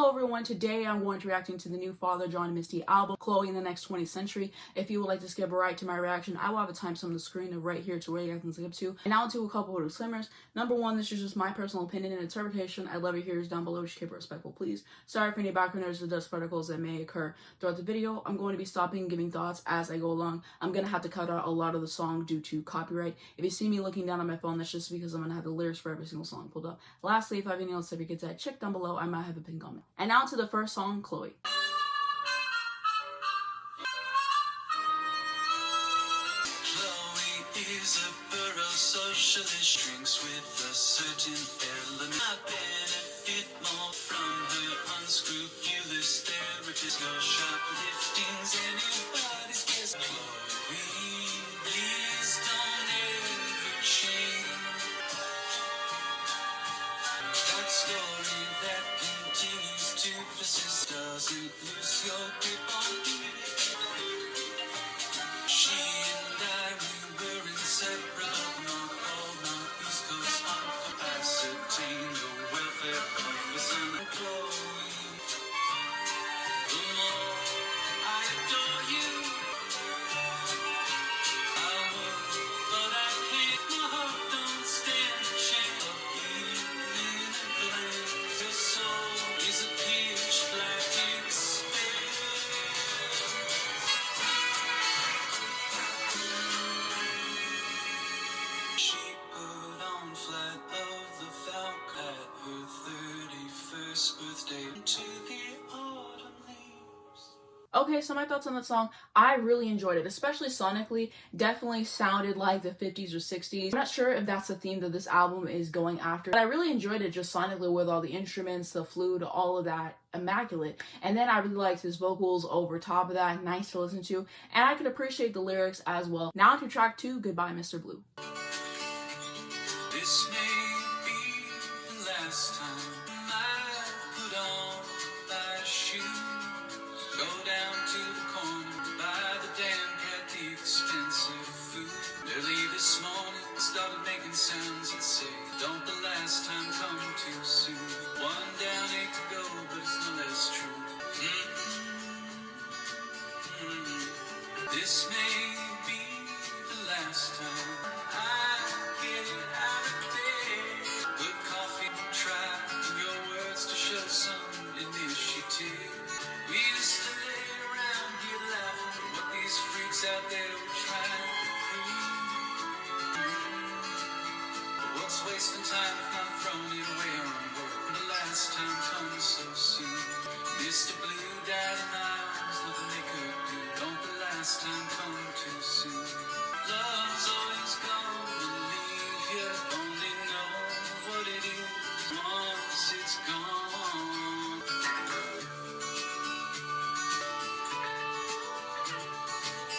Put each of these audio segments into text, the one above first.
Hello everyone, today I'm going to be reacting to the new Father John Misty album, Chloe in the Next 20th Century. If you would like to skip right to my reaction, I will have a timestamp on the screen right here to where you guys can skip to. And now to a couple of disclaimers. Number one, this is just my personal opinion and interpretation. I'd love your hearers down below, just keep it respectful, please. Sorry for any background noise or dust particles that may occur throughout the video. I'm going to be stopping and giving thoughts as I go along. I'm going to have to cut out a lot of the song due to copyright. If you see me looking down on my phone, that's just because I'm going to have the lyrics for every single song pulled up. Lastly, if I have any else certificates that check down below, I might have a pin comment. And now to the first song, Chloe. Is a borough socialist, drinks with a certain element. I benefit more from her unscrupulous therapist. No shopliftings, anybody's guess. Chloe, please don't ever change. That story that continues to persist doesn't lose your grip on me. She and I, we were inseparable. Not all my East Coast incapacitating the welfare of the son of Chloe. The more I adore you, I would, but I can't. My heart don't stand a chance of healing and blame. Your soul is a pitch black expanse. She put on Flight of the Falcon at her 31st birthday to the autumn leaves. Okay, so my thoughts on that song, I really enjoyed it, especially sonically. Definitely sounded like the 50s or 60s. I'm not sure if that's the theme that this album is going after, but I really enjoyed it just sonically with all the instruments, the flute, all of that, immaculate. And then I really liked his vocals over top of that, nice to listen to, and I could appreciate the lyrics as well. Now to track 2, Goodbye Mr. Blue. This may be the last time I put on my shoes. Go down to the corner, buy the damn cat the expensive food. Early this morning, started making sounds that say, don't the last time come too soon. One down, 8 to go, but it's no less true. This may be the last time I get out of bed. Good coffee, try your words to show some initiative. We used to lay around here laughing at what these freaks out there were trying to prove. But what's wasting time if not throwing it away on work? The last time comes so soon. Mr. Blue died in arms, nothing they could do. Don't the last time come too soon? Love's always gonna leave you. Only know what it is once it's gone.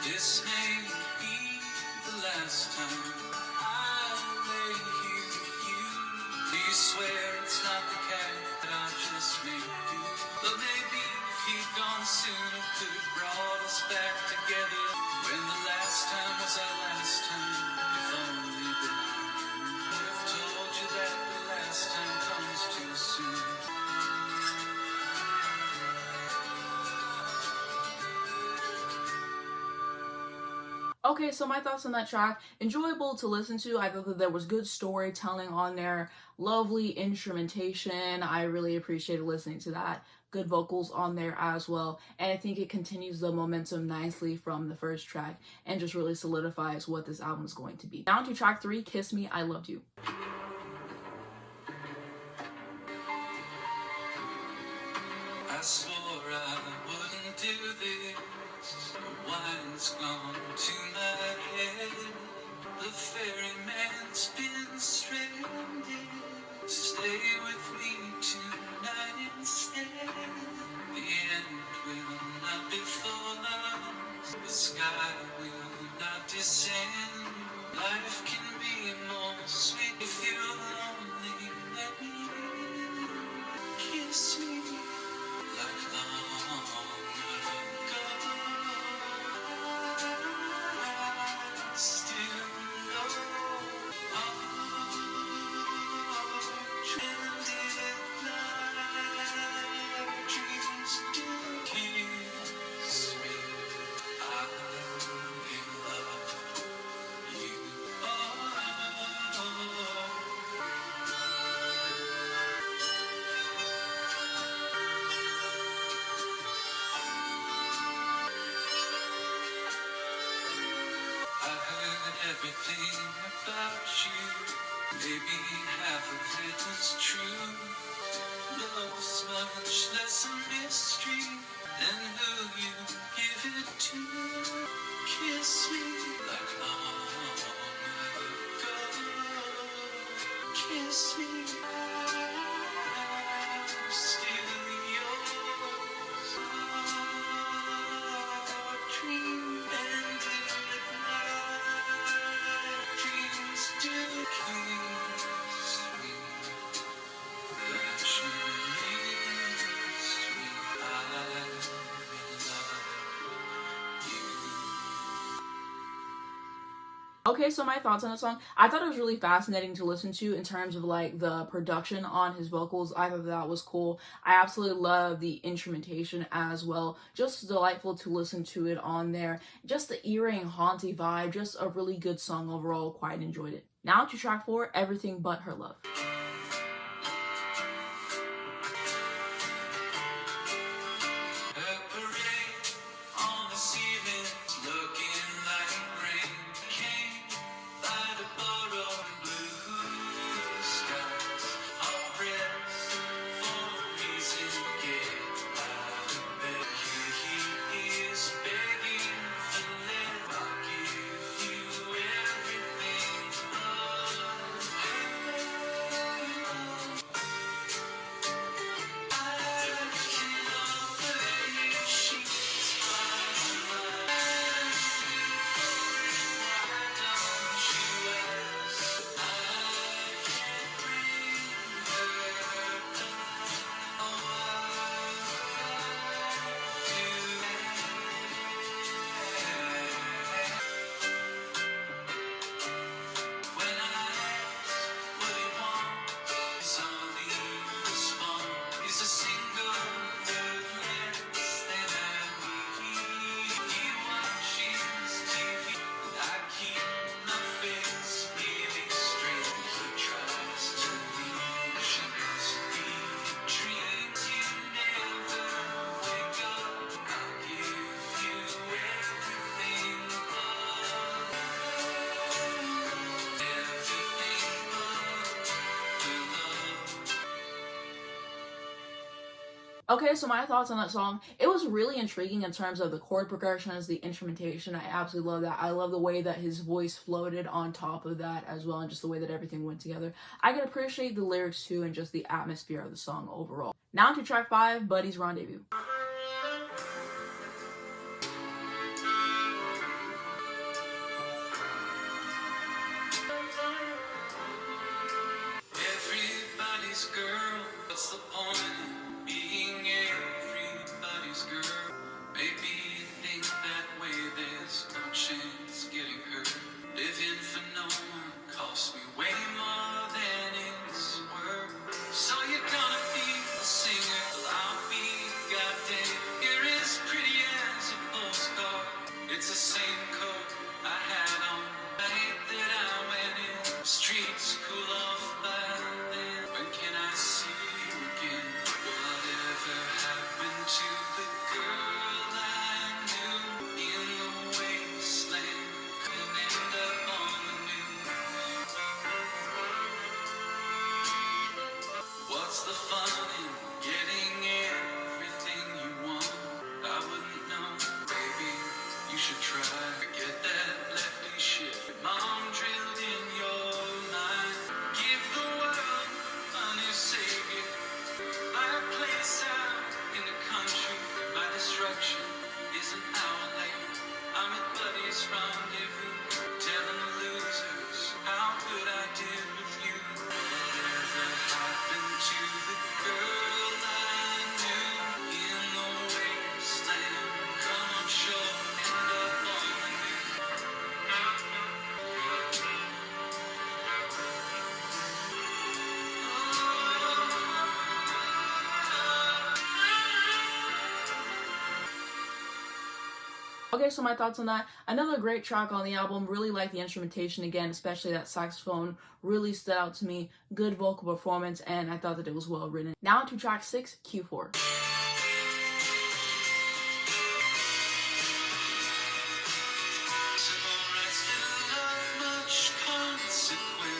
This may be the last time I lay here with you. Do you swear it's not the cat that I just made do? But maybe if you'd gone sooner, could have brought us back together. When the last time was our last time, if only then would have told you that the last time comes too soon. Okay, so my thoughts on that track, enjoyable to listen to. I thought that there was good storytelling on there, lovely instrumentation. I really appreciated listening to that. Good vocals on there as well. And I think it continues the momentum nicely from the first track and just really solidifies what this album is going to be. Down to track 3, Kiss Me, I Loved You. I swore I wouldn't do this. The wine's gone to my head. The ferryman's been stranded. Stay with me tonight instead. The end will not be for us. The sky will not descend. Life can be more sweet if you're lonely. Let me kiss me. Like long ago, still know, trended night. you. Maybe half of it was true. Love's much less a mystery than who you give it to. Kiss me like long ago. Kiss me. I'm still yours. Our dream ended at night. Dreams do kiss me. Don't you miss me? I'm in love you. Okay, so my thoughts on the song. I thought it was really fascinating to listen to in terms of like the production on his vocals. I thought that was cool. I absolutely love the instrumentation as well. Just delightful to listen to it on there. Just the eerie and haunting vibe. Just a really good song overall. Quite enjoyed it. Now to track 4, Everything But Her Love. A parade on the ceiling, looking like rain. Came by the borrow blue skies. All dressed for a reason. Get out of bed. He is begging for love. I'll give you everything. When I ask what he wants, only response is a single word less than I need. He watches TV, I keep my face nearly straight. He tries to leave, she must be dreams. You never wake up. I'll give you everything but Okay, so my thoughts on that song. It was really intriguing in terms of the chord progressions, the instrumentation. I absolutely love that. I love the way that his voice floated on top of that as well, and just the way that everything went together. I could appreciate the lyrics too, and just the atmosphere of the song overall. Now to track 5, Buddy's Rendezvous. everybody's girl. What's the point in being everybody's girl? Maybe you think that way, there's no chance getting hurt. Living for no one costs me way more than it's worth. So you're gonna be a singer, well, I'll be goddamn. You're as pretty as a postcard. It's the same coat I had on the night that I went in. Streets cool off by then. When can I see you again? Whatever happened to the girl I knew in the wasteland? Couldn't end up on the news. What's the fun in getting everything you want? I wouldn't know. Baby, you should try. Forget that lefty shit your mom drilled in your mind. Give the world a new savior. Buy a place out in the country. My destruction is an hour late. I'm at Buddy's Rendezvous, telling the losers how good I did with you. Whatever happened to the girl I knew in the wasteland? Come on, show, end up on the news. Okay, so my thoughts on that. Another great track on the album. Really like the instrumentation again, especially that saxophone really stood out to me. Good vocal performance, and I thought that it was well written. Now to track 6, Q4. Civil rights still have much consequence.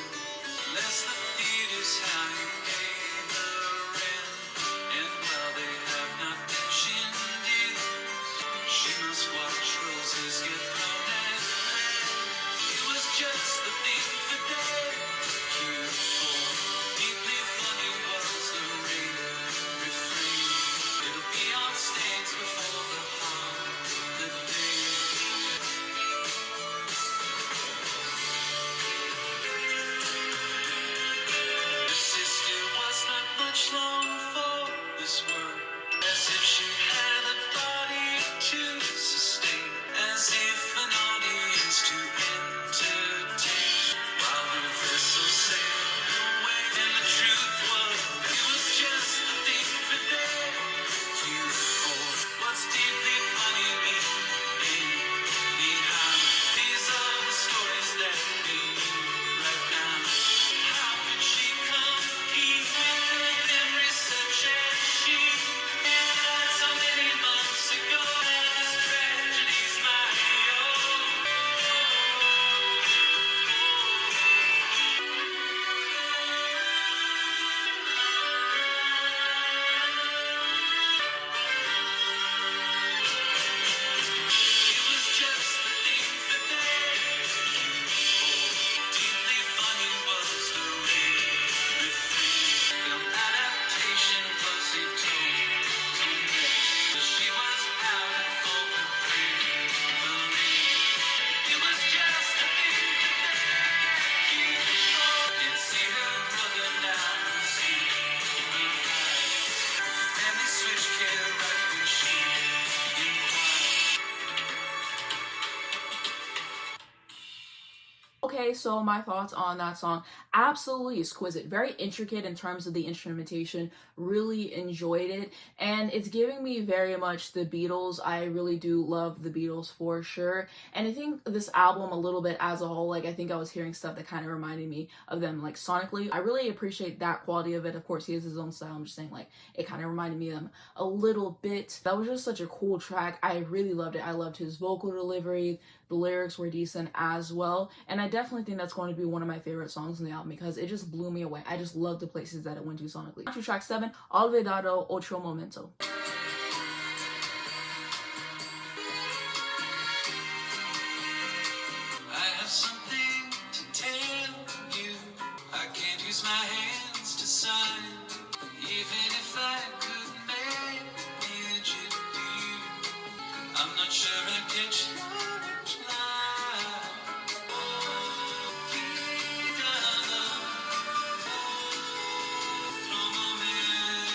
Okay, so my thoughts on that song, absolutely exquisite, very intricate in terms of the instrumentation, really enjoyed it, and it's giving me very much the Beatles. I really do love the Beatles for sure, and I think this album a little bit as a whole, like I think I was hearing stuff that kind of reminded me of them, like sonically. I really appreciate that quality of it. Of course, he has his own style, I'm just saying, like, it kind of reminded me of them a little bit. That was just such a cool track. I really loved it. I loved his vocal delivery, the lyrics were decent as well, and I definitely think that's going to be one of my favorite songs on the album because it just blew me away. I just love the places that it went to sonically. On to track 7, Olvidado, Otro, Momento. I have something to tell you. I can't use my hands to sign, even if I could manage it. I'm not sure I catch your reply. Olvidado, otro momento.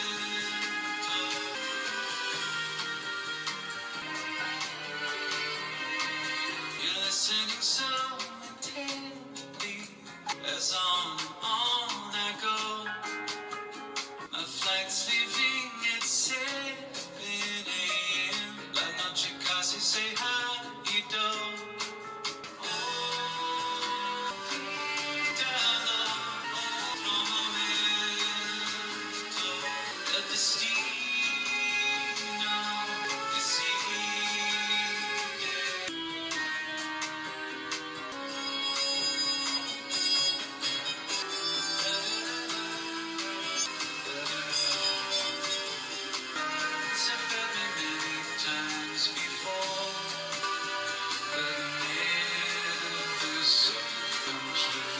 You're listening so intently as on I go. My flight's leaving at 7 a.m. La noche casi se ha ido. Olvidado, otro momento. El destino decide. I've felt me many times before, but never so completely.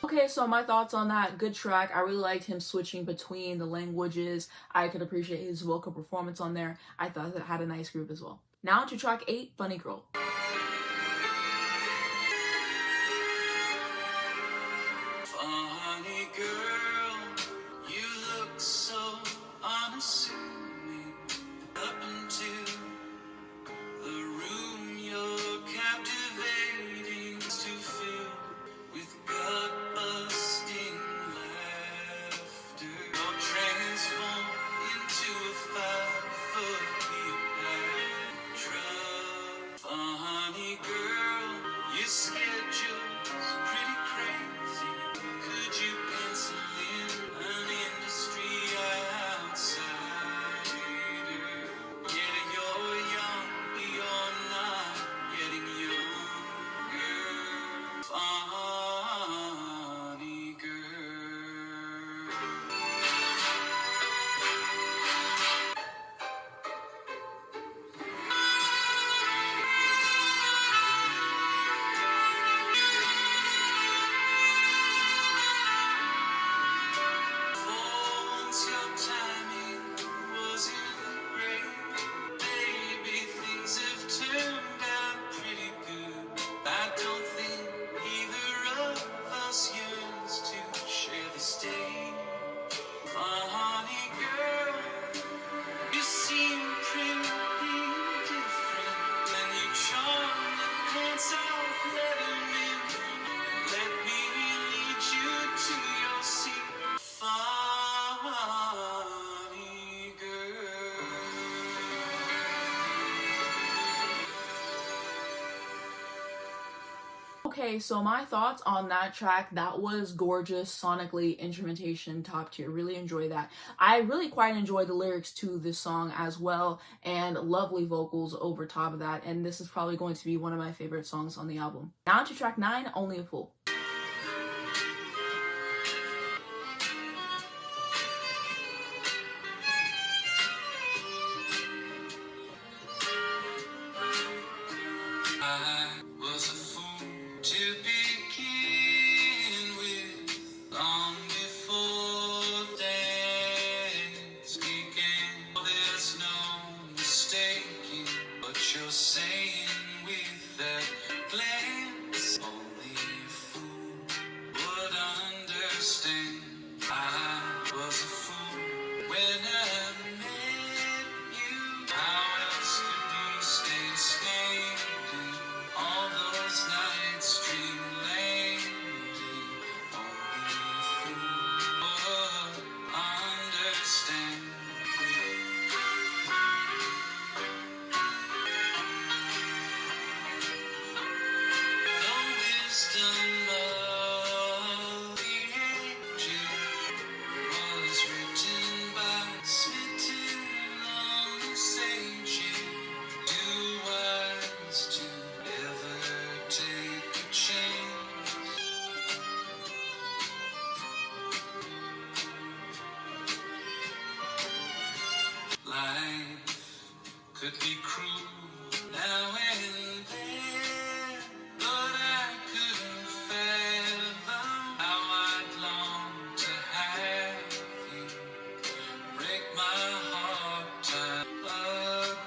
Okay, so my thoughts on that, good track. I really liked him switching between the languages. I could appreciate his vocal performance on there. I thought that had a nice groove as well. Now to track 8, Funny Girl. Funny girl, you look so unassuming. Up until the room you're captivating to fill with gut-busting laughter. You're transformed into a 5-foot Cleopatra. Funny girl, your schedule's pretty crazy. Could you pencil in an industry outsider? Yeah, you're young, you're not getting younger. Funny girl. Once your timing wasn't great, baby, things have turned out pretty good. I don't think either of us yearns to share the stage. Funny girl, you seem pretty different, and you charm the pants off Letterman. Let me lead you to your seat. Funny girl. Okay, so my thoughts on that track, that was gorgeous, sonically, instrumentation, top tier, really enjoy that. I really quite enjoy the lyrics to this song as well, and lovely vocals over top of that, and this is probably going to be one of my favorite songs on the album. Now to track 9, Only a Fool. I was a fool to begin with, long before dance began. There's no mistaking what you're saying with could be cruel now and then, but I couldn't fathom how I'd long to have you break my heart time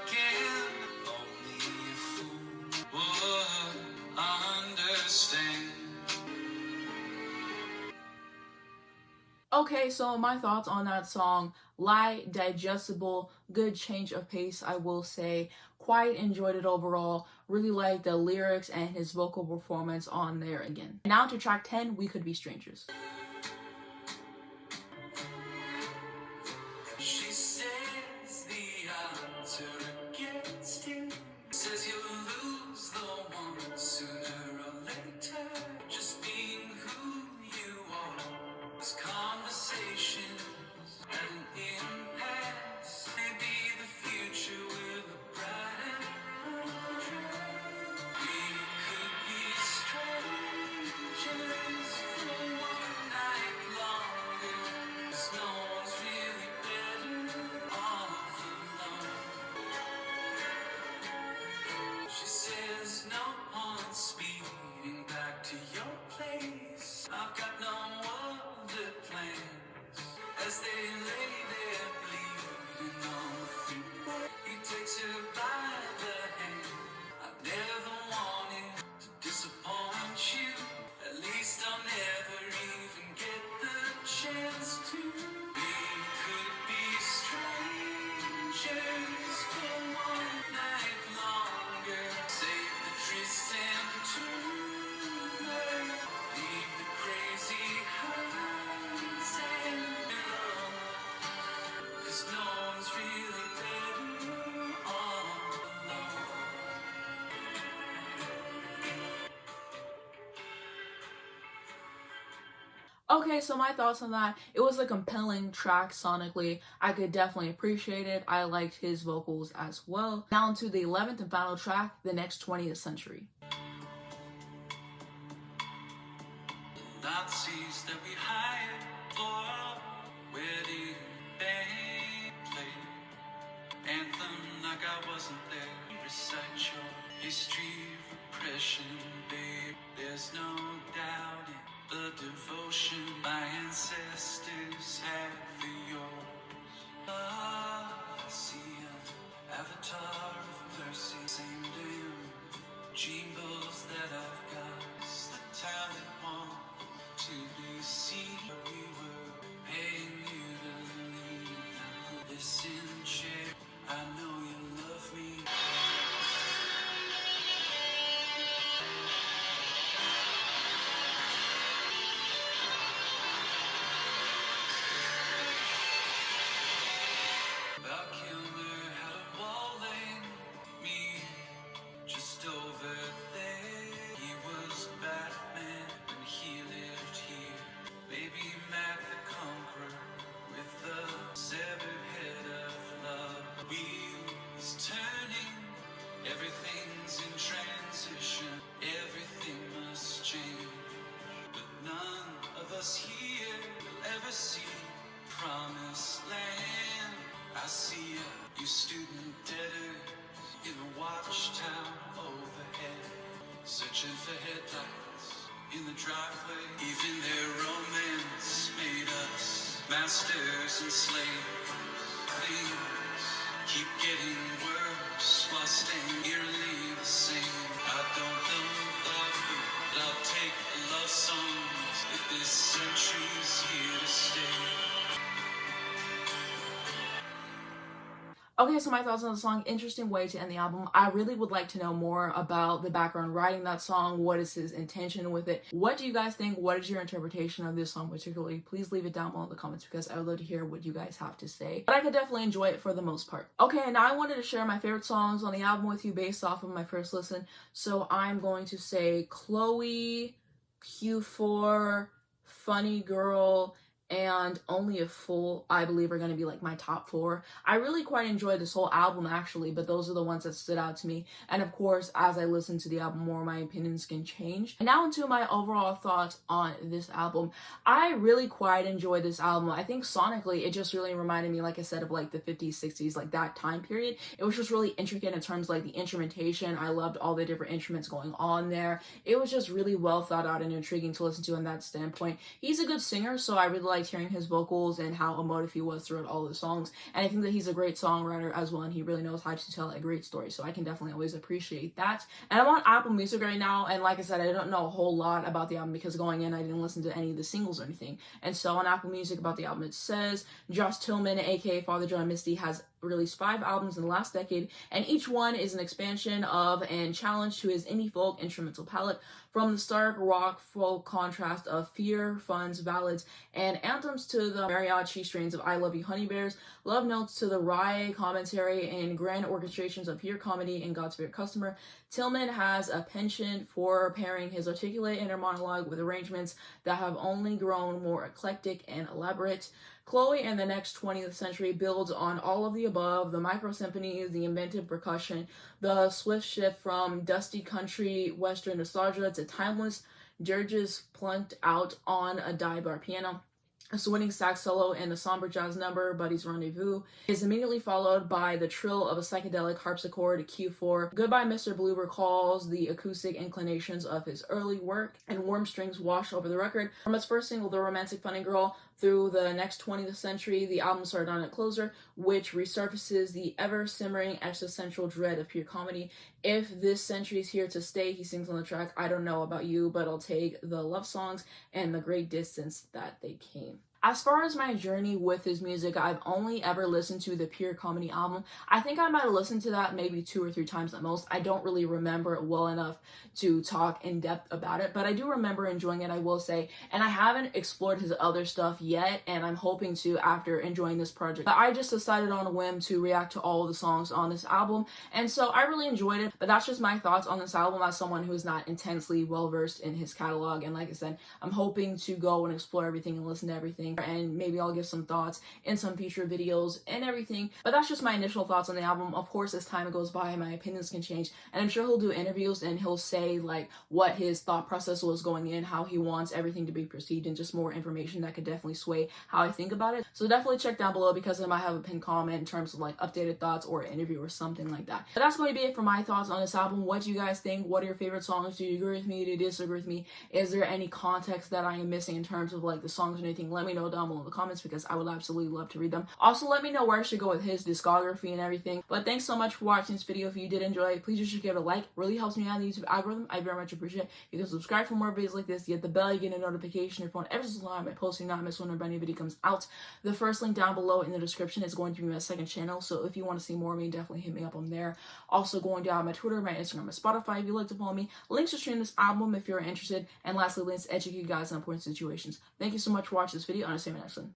again. Only a fool would understand. Okay, so my thoughts on that song: light, digestible, good change of pace, I will say. Quite enjoyed it overall. Really liked the lyrics and his vocal performance on there again. Now to track 10, We Could Be Strangers. She says the odds are against you. Says you'll lose the one sooner or later. Just being who you are. This conversation and impasse. Maybe the future will look brighter. We could be strangers for one night longer. 'Cause no one's really better off alone. She says no point speeding back to your place. I've got no other plans. As they lay there bleeding on the freeway, he takes her by the hand. I never wanted to disappoint you. At least I'll never even get the chance to. We could be strangers for one night longer. Save the Tristan Turner. Leave the crazy highs and lows. 'Cause no one's really better all alone. Okay, so my thoughts on that: it was a compelling track sonically. I could definitely appreciate it. I liked his vocals as well. Now to the 11th and final track, The Next 20th Century. Nazis that we hired for our wedding band play anthem like I wasn't there. Recite your history of repression, babe. There's no doubt in the devotion my ancestors had for yours. I see an avatar of mercy, same damn jingles that I've got. It's the talent one to be seen. We were paying you to leave. Listen, chair, I know you love me. Val Kilmer had a wall lane, me just over there. He was Batman when he lived here. Maybe Mac the Conqueror with the severed head of love. Wheels turning, everything's in transition. Everything must change, but none of us here will ever see promised land. I see you student debtors in the watchtower overhead, searching for headlights in the driveway. Even their romance made us masters and slaves. Things keep getting worse while staying eerily the same. I don't know about you, but I'll take the love songs if this century's here to stay. Okay, so my thoughts on the song: interesting way to end the album. I really would like to know more about the background writing that song. What is his intention with it? What do you guys think? What is your interpretation of this song particularly? Please leave it down below in the comments because I would love to hear what you guys have to say. But I could definitely enjoy it for the most part. Okay, and now I wanted to share my favorite songs on the album with you based off of my first listen. So I'm going to say Chloe, Q4, Funny Girl, and Only a Fool, I believe, are going to be like my top 4. I really quite enjoyed this whole album actually, but those are the ones that stood out to me. And of course, as I listen to the album more, my opinions can change. And now into my overall thoughts on this album. I really quite enjoyed this album. I think sonically, it just really reminded me, like I said, of like the 50s, 60s, like that time period. It was just really intricate in terms of like the instrumentation. I loved all the different instruments going on there. It was just really well thought out and intriguing to listen to in that standpoint. He's a good singer, so I really liked hearing his vocals and how emotive he was throughout all the songs. And I think that he's a great songwriter as well, and he really knows how to tell a great story, so I can definitely always appreciate that. And I'm on Apple Music right now, and like I said, I don't know a whole lot about the album because going in, I didn't listen to any of the singles or anything. And so on Apple Music about the album, it says Josh Tillman, aka Father John Misty, has released 5 albums in the last decade, and each one is an expansion of and challenge to his indie folk instrumental palette. From the stark rock folk contrast of fear, funs, ballads, and anthems to the mariachi strains of I Love You Honey Bears, love notes to the wry commentary and grand orchestrations of pure comedy and God's favorite customer, Tillman has a penchant for pairing his articulate inner monologue with arrangements that have only grown more eclectic and elaborate. Chloë and the Next 20th Century builds on all of the above, the micro symphonies, the inventive percussion, the swift shift from dusty country western nostalgia to timeless dirges plunked out on a dive-bar piano. A swinging sax solo and the somber jazz number, Buddy's Rendezvous, is immediately followed by the trill of a psychedelic harpsichord, Q4. Goodbye Mr. Blue recalls the acoustic inclinations of his early work, and warm strings wash over the record. From its first single, The Romantic Funny Girl, through the Next 20th Century, the album's sardonic closer, which resurfaces the ever-simmering existential dread of pure comedy. If this century's here to stay, he sings on the track, I don't know about you, but I'll take the love songs and the great distance that they came. As far as my journey with his music, I've only ever listened to the Pure Comedy album. I think I might have listened to that maybe 2 or 3 times at most. I don't really remember it well enough to talk in depth about it, but I do remember enjoying it, I will say. And I haven't explored his other stuff yet, and I'm hoping to after enjoying this project. But I just decided on a whim to react to all of the songs on this album, and so I really enjoyed it. But that's just my thoughts on this album as someone who is not intensely well-versed in his catalog. And like I said, I'm hoping to go and explore everything and listen to everything, and maybe I'll give some thoughts in some future videos and everything. But that's just my initial thoughts on the album. Of course, as time goes by, my opinions can change, and I'm sure he'll do interviews and he'll say like what his thought process was going in, how he wants everything to be perceived, and just more information that could definitely sway how I think about it. So definitely check down below because I might have a pinned comment in terms of like updated thoughts or an interview or something like that. But that's going to be it for my thoughts on this album. What do you guys think? What are your favorite songs? Do you agree with me? Do you disagree with me? Is there any context that I am missing in terms of like the songs or anything? Let me know down below in the comments because I would absolutely love to read them. Also, let me know where I should go with his discography and everything. But thanks so much for watching this video. If you did enjoy it, please just give it a like. It really helps me out in the YouTube algorithm. I very much appreciate it. You can subscribe for more videos like this. You get the bell, you get a notification on your phone every single time I post, so you not miss whenever any video comes out. The first link down below in the description is going to be my second channel, so if you want to see more of me, definitely hit me up on there. Also going down my Twitter, my Instagram, my Spotify if you'd like to follow me. Links to stream this album if you're interested. And lastly, links to educate you guys on important situations. Thank you so much for watching this video, and I'll see you in the next one.